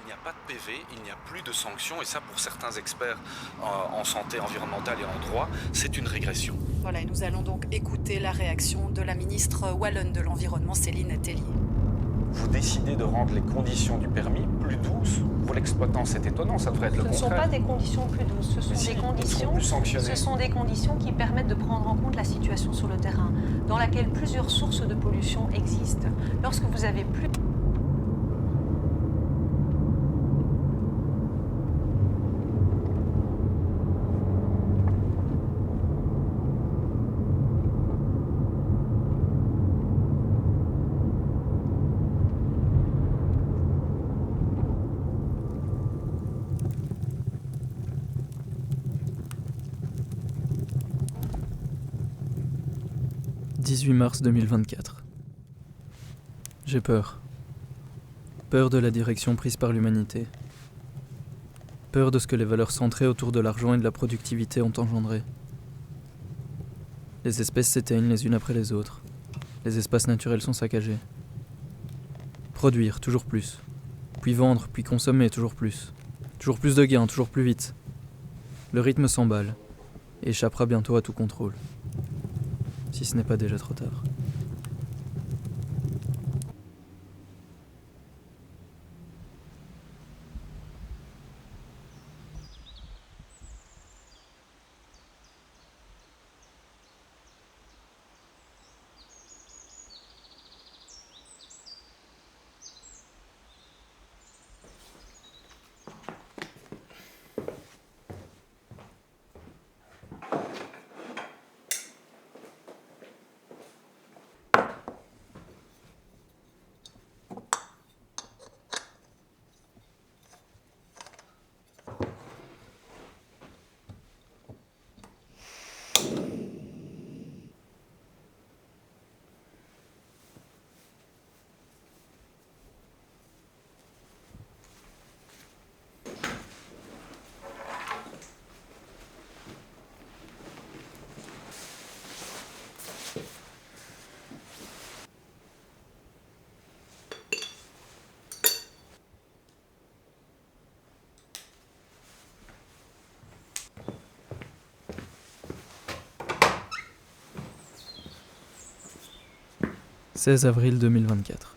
n'y a pas de PV, il n'y a plus de sanctions, et ça pour certains experts en santé environnementale et en droit, c'est une régression. Voilà, et nous allons donc écouter la réaction de la ministre wallonne de l'Environnement, Céline Tellier. Vous décidez de rendre les conditions du permis plus douces pour l'exploitant, c'est étonnant, ça devrait être le Ce ne contraire. sont pas des conditions plus douces, Mais si, ils seront plus sanctionnés. ce sont des conditions qui permettent de prendre en compte la situation sur le terrain, dans laquelle plusieurs sources de pollution existent. Lorsque vous avez plus... « 18 mars 2024. J'ai peur. Peur de la direction prise par l'humanité. Peur de ce que les valeurs centrées autour de l'argent et de la productivité ont engendré. Les espèces s'éteignent les unes après les autres. Les espaces naturels sont saccagés. Produire toujours plus. Puis vendre, puis consommer toujours plus. Toujours plus de gains, toujours plus vite. Le rythme s'emballe et échappera bientôt à tout contrôle. Si ce n'est pas déjà trop tard. « 16 avril 2024.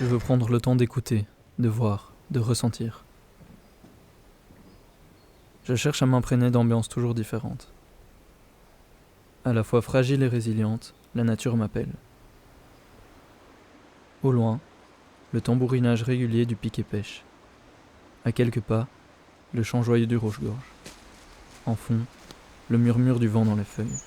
Je veux prendre le temps d'écouter, de voir, de ressentir. Je cherche à m'imprégner d'ambiances toujours différentes. À la fois fragile et résiliente, la nature m'appelle. Au loin, le tambourinage régulier du piquet-pêche. À quelques pas, le chant joyeux du rouge-gorge. En fond, le murmure du vent dans les feuilles.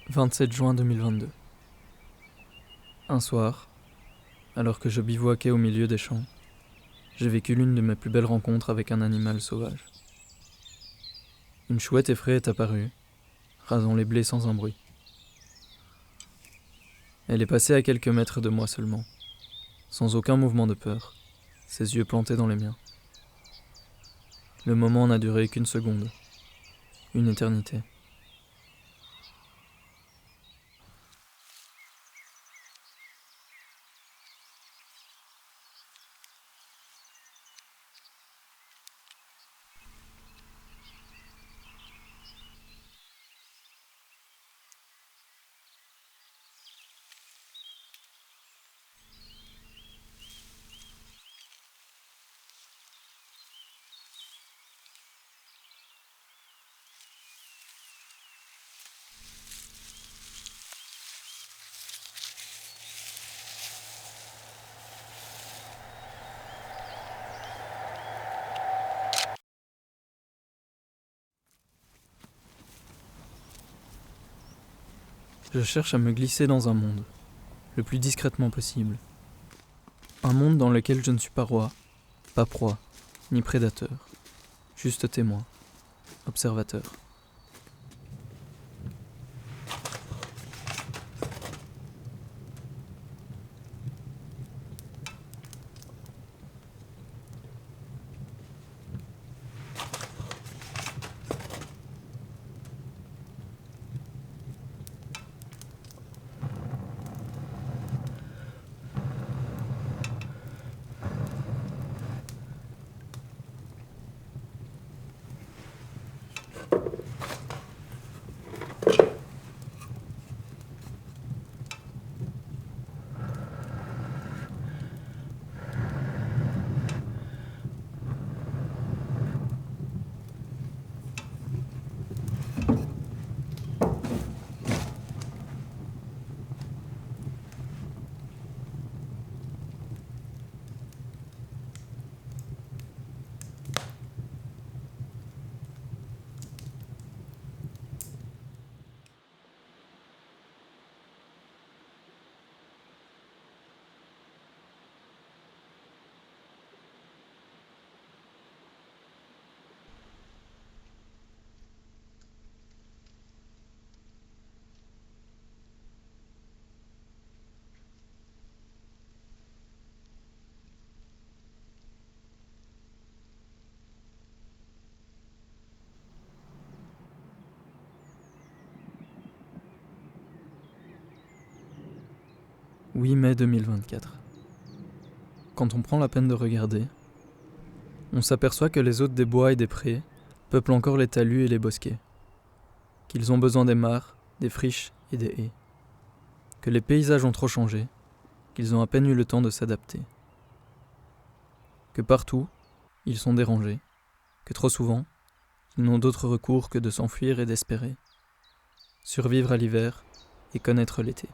« 27 juin 2022. Un soir, alors que je bivouaquais au milieu des champs, j'ai vécu l'une de mes plus belles rencontres avec un animal sauvage. Une chouette effraie est apparue, rasant les blés sans un bruit. Elle est passée à quelques mètres de moi seulement, sans aucun mouvement de peur, ses yeux plantés dans les miens. Le moment n'a duré qu'une seconde, une éternité. Je cherche à me glisser dans un monde, le plus discrètement possible. Un monde dans lequel je ne suis pas roi, pas proie, ni prédateur, juste témoin, observateur. « 8 mai 2024. Quand on prend la peine de regarder, on s'aperçoit que les hôtes des bois et des prés peuplent encore les talus et les bosquets, qu'ils ont besoin des mares, des friches et des haies, que les paysages ont trop changé, qu'ils ont à peine eu le temps de s'adapter, que partout, ils sont dérangés, que trop souvent, ils n'ont d'autre recours que de s'enfuir et d'espérer, survivre à l'hiver et connaître l'été.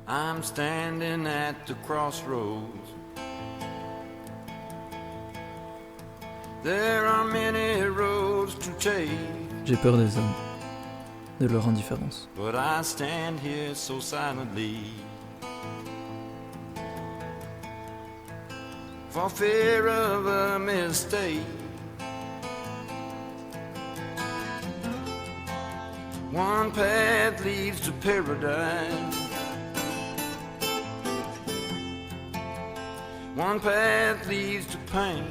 I'm standing at the crossroads. There are many roads to take. J'ai peur des hommes, de leur indifférence. But I stand here so silently, for fear of a mistake. One path leads to paradise, One path leads to pain.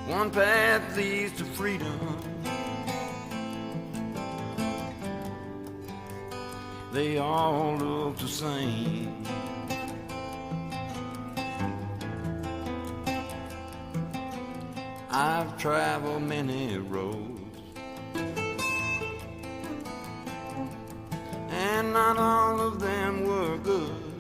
One path leads to freedom. They all look the same. I've traveled many roads, and not all of them were good.